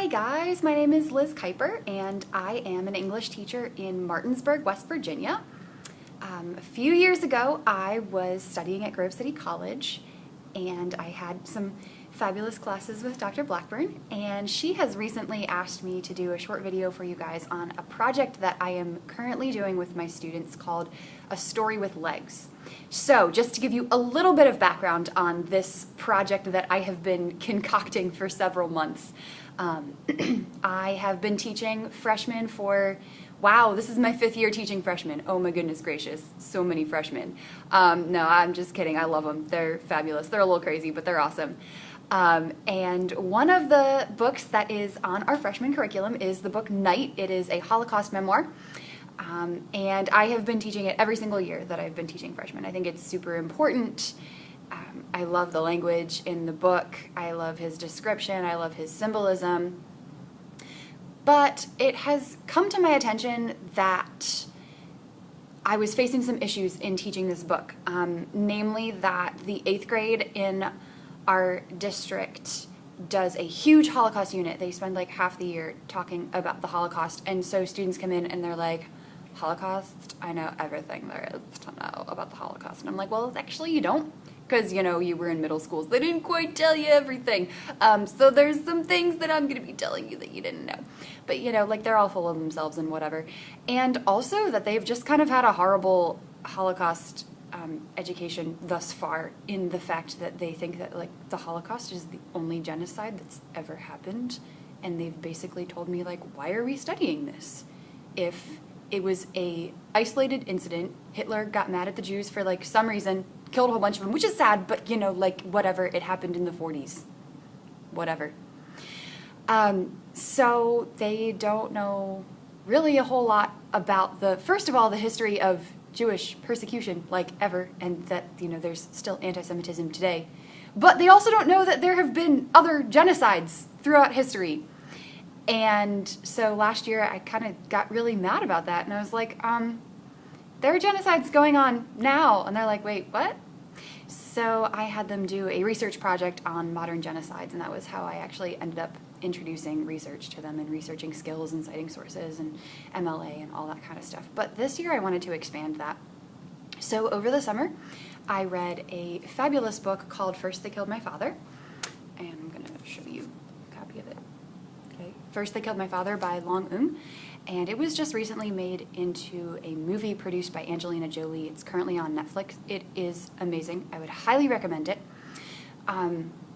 Hi guys, my name is Liz Kuiper and I am an English teacher in Martinsburg, West Virginia. A few years ago I was studying at Grove City College and I had some fabulous classes with Dr. Blackburn, and she has recently asked me to do a short video for you guys on a project that I am currently doing with my students called A Story with Legs. So just to give you a little bit of background on this project that I have been concocting for several months. I have been teaching freshmen for, wow, this is my 5th year teaching freshmen. Oh my goodness gracious, so many freshmen. No, I'm just kidding, I love them. They're fabulous. They're a little crazy, but they're awesome. And one of the books that is on our freshman curriculum is the book Night. It is a Holocaust memoir. And I have been teaching it every single year that I've been teaching freshmen. I think it's super important. I love the language in the book. I love his description. I love his symbolism. But it has come to my attention that I was facing some issues in teaching this book, namely that the 8th grade in our district does a huge Holocaust unit. They spend like half the year talking about the Holocaust, and so students come in and they're like, Holocaust? I know everything there is to know about the Holocaust. And I'm like, well, actually you don't, because you know, you were in middle schools. They didn't quite tell you everything. So there's some things that I'm going to be telling you that you didn't know. But you know, like they're all full of themselves and whatever. And also that they've just kind of had a horrible Holocaust education thus far, in the fact that they think that like the Holocaust is the only genocide that's ever happened. And they've basically told me like, why are we studying this? If it was a isolated incident, Hitler got mad at the Jews for like some reason, killed a whole bunch of them, which is sad, but you know, like whatever, it happened in the 40s, whatever. So they don't know really a whole lot about first of all, the history of Jewish persecution, like ever, and that, you know, there's still anti-Semitism today. But they also don't know that there have been other genocides throughout history. And so last year I kind of got really mad about that, and I was like, there are genocides going on now. And they're like, wait, what? So I had them do a research project on modern genocides, and that was how I actually ended up introducing research to them and researching skills and citing sources and MLA and all that kind of stuff. But this year I wanted to expand that. So over the summer I read a fabulous book called First They Killed My Father, and I'm going to show you a copy of it. Okay. First They Killed My Father by Long Eun, and it was just recently made into a movie produced by Angelina Jolie. It's currently on Netflix. It is amazing. I would highly recommend it.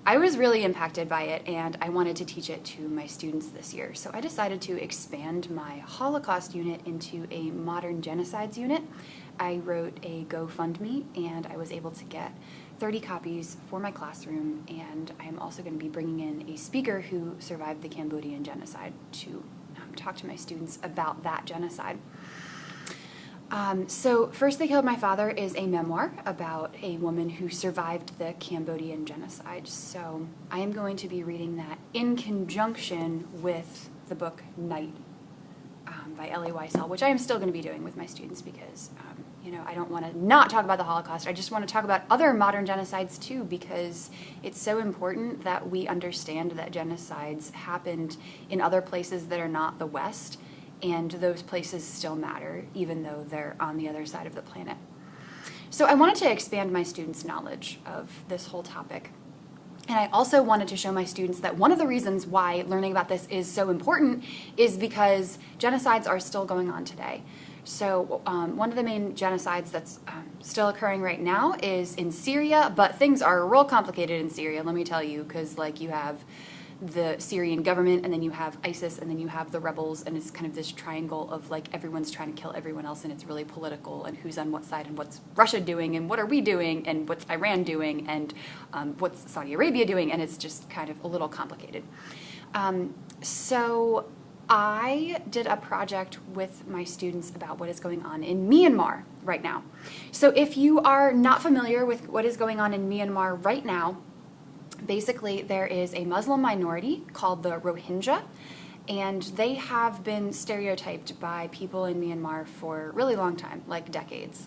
I was really impacted by it, and I wanted to teach it to my students this year. So I decided to expand my Holocaust unit into a modern genocides unit. I wrote a GoFundMe, and I was able to get 30 copies for my classroom, and I'm also going to be bringing in a speaker who survived the Cambodian genocide to talk to my students about that genocide. So First They Killed My Father is a memoir about a woman who survived the Cambodian genocide. So I am going to be reading that in conjunction with the book Night by L.A. Wiesel, which I am still going to be doing with my students because, you know, I don't want to not talk about the Holocaust. I just want to talk about other modern genocides too, because it's so important that we understand that genocides happened in other places that are not the West, and those places still matter, even though they're on the other side of the planet. So I wanted to expand my students' knowledge of this whole topic. And I also wanted to show my students that one of the reasons why learning about this is so important is because genocides are still going on today. So one of the main genocides that's still occurring right now is in Syria, but things are real complicated in Syria, let me tell you, because like you have the Syrian government, and then you have ISIS, and then you have the rebels, and it's kind of this triangle of like everyone's trying to kill everyone else, and it's really political, and who's on what side, and what's Russia doing, and what are we doing, and what's Iran doing, and what's Saudi Arabia doing, and it's just kind of a little complicated. So I did a project with my students about what is going on in Myanmar right now. So if you are not familiar with what is going on in Myanmar right now, basically, there is a Muslim minority called the Rohingya, and they have been stereotyped by people in Myanmar for a really long time, like decades.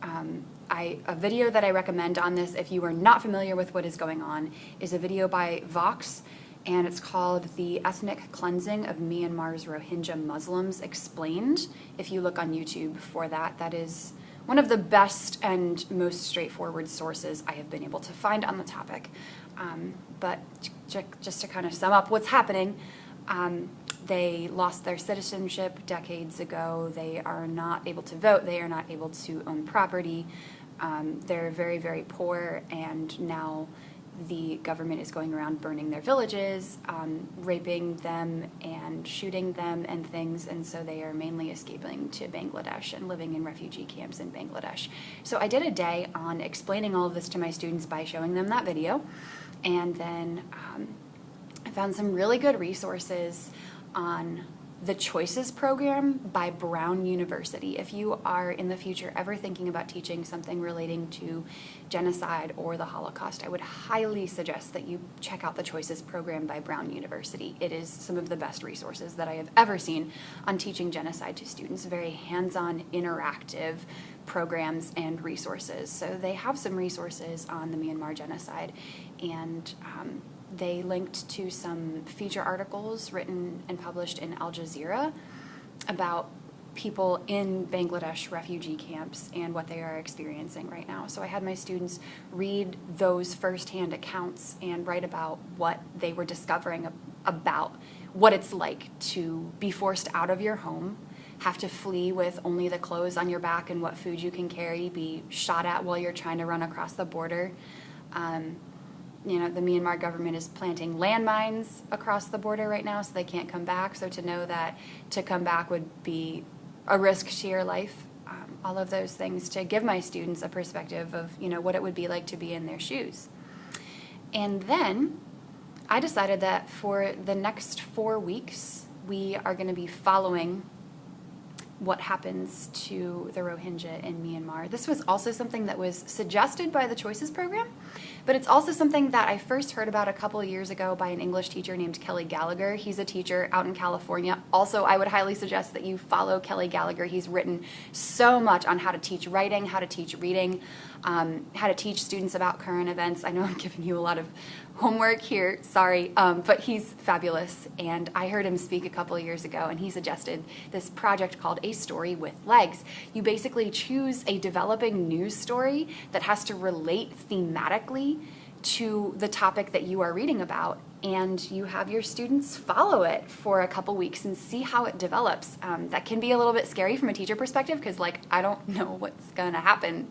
A video that I recommend on this, if you are not familiar with what is going on, is a video by Vox and it's called The Ethnic Cleansing of Myanmar's Rohingya Muslims Explained. If you look on YouTube for that, that is one of the best and most straightforward sources I have been able to find on the topic. But just to kind of sum up what's happening, they lost their citizenship decades ago. They are not able to vote. They are not able to own property. They're very, very poor, and now the government is going around burning their villages, raping them and shooting them and things, and so they are mainly escaping to Bangladesh and living in refugee camps in Bangladesh. So I did a day on explaining all of this to my students by showing them that video, and then I found some really good resources on the Choices program by Brown University. If you are in the future ever thinking about teaching something relating to genocide or the Holocaust, I would highly suggest that you check out the Choices program by Brown University. It is some of the best resources that I have ever seen on teaching genocide to students. Very hands-on, interactive programs and resources. So they have some resources on the Myanmar genocide, and they linked to some feature articles written and published in Al Jazeera about people in Bangladesh refugee camps and what they are experiencing right now. So I had my students read those firsthand accounts and write about what they were discovering about what it's like to be forced out of your home, have to flee with only the clothes on your back and what food you can carry, be shot at while you're trying to run across the border. You know, the Myanmar government is planting landmines across the border right now, so they can't come back. So to know that to come back would be a risk to your life, all of those things to give my students a perspective of, you know, what it would be like to be in their shoes. And then I decided that for the next 4 weeks, we are going to be following what happens to the Rohingya in Myanmar. This was also something that was suggested by the Choices program, but it's also something that I first heard about a couple of years ago by an English teacher named Kelly Gallagher. He's a teacher out in California. Also, I would highly suggest that you follow Kelly Gallagher. He's written so much on how to teach writing, how to teach reading, how to teach students about current events. I know I'm giving you a lot of homework here, sorry, but he's fabulous, and I heard him speak a couple of years ago, and he suggested this project called A Story with Legs. You basically choose a developing news story that has to relate thematically to the topic that you are reading about, and you have your students follow it for a couple weeks and see how it develops. That can be a little bit scary from a teacher perspective, because like, I don't know what's gonna happen,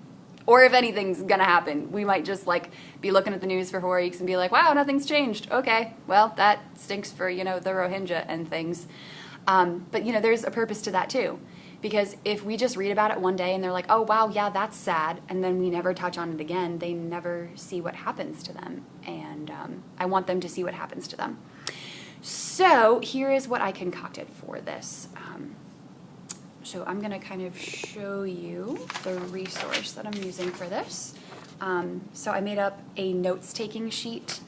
or if anything's gonna happen. We might just like be looking at the news for 4 weeks and be like, wow, nothing's changed. Okay, well, that stinks for, you know, the Rohingya and things. But you know, there's a purpose to that too. Because if we just read about it one day and they're like, oh wow, yeah, that's sad, and then we never touch on it again, they never see what happens to them. And I want them to see what happens to them. So here is what I concocted for this. So I'm going to kind of show you the resource that I'm using for this. So I made up a notes-taking sheet,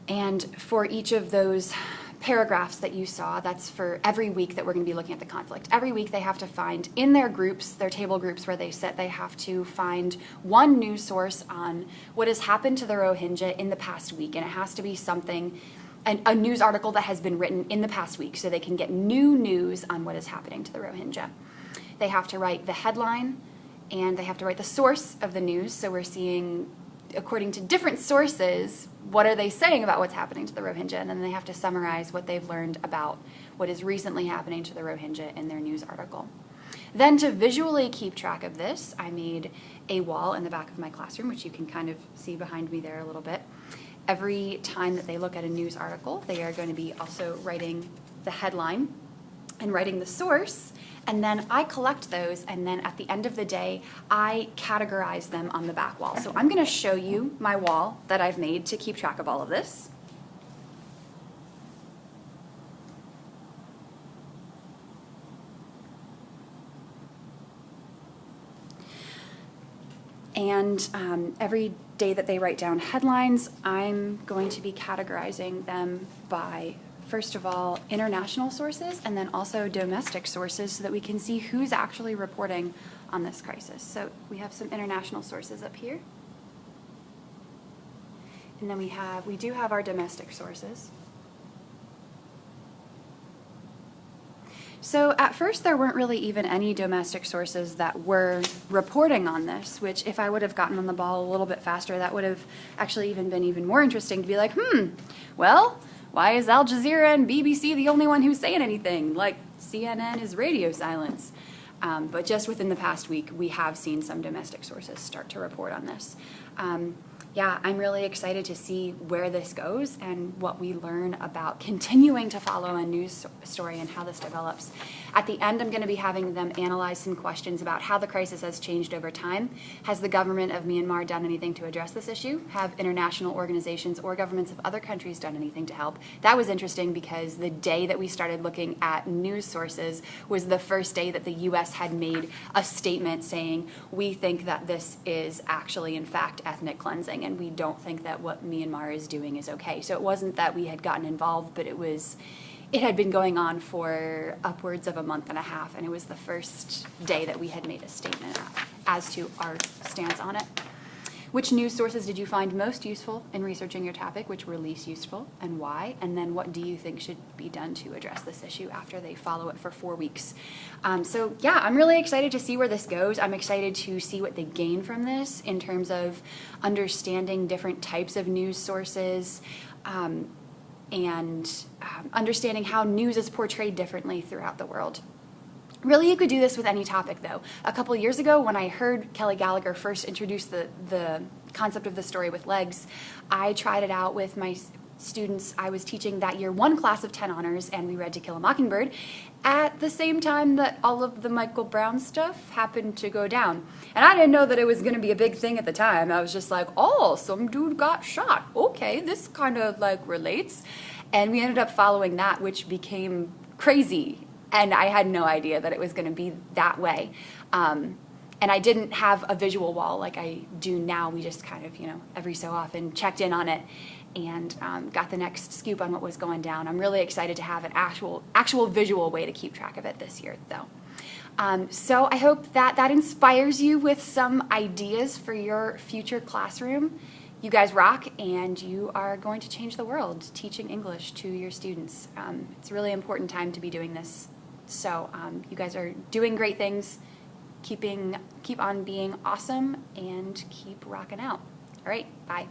and for each of those paragraphs that you saw, that's for every week that we're going to be looking at the conflict. Every week they have to find, in their groups, their table groups where they sit, they have to find one news source on what has happened to the Rohingya in the past week, and it has to be something, a news article that has been written in the past week, so they can get new news on what is happening to the Rohingya. They have to write the headline, and they have to write the source of the news, so we're seeing, according to different sources, what are they saying about what's happening to the Rohingya, and then they have to summarize what they've learned about what is recently happening to the Rohingya in their news article. Then to visually keep track of this, I made a wall in the back of my classroom, which you can kind of see behind me there a little bit. Every time that they look at a news article, they are going to be also writing the headline and writing the source, and then I collect those, and then at the end of the day, I categorize them on the back wall. So I'm going to show you my wall that I've made to keep track of all of this. And every day that they write down headlines, I'm going to be categorizing them by, first of all, international sources, and then also domestic sources, so that we can see who's actually reporting on this crisis. So we have some international sources up here. And then we do have our domestic sources. So at first there weren't really even any domestic sources that were reporting on this, which if I would have gotten on the ball a little bit faster, that would have actually been even more interesting to be like, well, why is Al Jazeera and BBC the only one who's saying anything? Like CNN is radio silence. But just within the past week, we have seen some domestic sources start to report on this. Yeah, I'm really excited to see where this goes and what we learn about continuing to follow a news story and how this develops. At the end, I'm going to be having them analyze some questions about how the crisis has changed over time. Has the government of Myanmar done anything to address this issue? Have international organizations or governments of other countries done anything to help? That was interesting because the day that we started looking at news sources was the first day that the U.S. had made a statement saying, we think that this is actually, in fact, ethnic cleansing, and we don't think that what Myanmar is doing is okay. So it wasn't that we had gotten involved, but it had been going on for upwards of a month and a half, and it was the first day that we had made a statement as to our stance on it. Which news sources did you find most useful in researching your topic? Which were least useful, and why? And then what do you think should be done to address this issue after they follow it for 4 weeks? So yeah, I'm really excited to see where this goes. I'm excited to see what they gain from this in terms of understanding different types of news sources, and understanding how news is portrayed differently throughout the world. Really, you could do this with any topic, though. A couple years ago, when I heard Kelly Gallagher first introduce the concept of the story with legs, I tried it out with my students. I was teaching that year one class of 10 honors, and we read To Kill a Mockingbird at the same time that all of the Michael Brown stuff happened to go down. And I didn't know that it was going to be a big thing at the time. I was just like, oh, some dude got shot. Okay, this kind of like relates. And we ended up following that, which became crazy. And I had no idea that it was going to be that way. And I didn't have a visual wall like I do now. We just kind of, every so often checked in on it and got the next scoop on what was going down. I'm really excited to have an actual visual way to keep track of it this year, though. So I hope that inspires you with some ideas for your future classroom. You guys rock, and you are going to change the world teaching English to your students. It's a really important time to be doing this. So you guys are doing great things. Keep on being awesome and keep rocking out. All right, bye.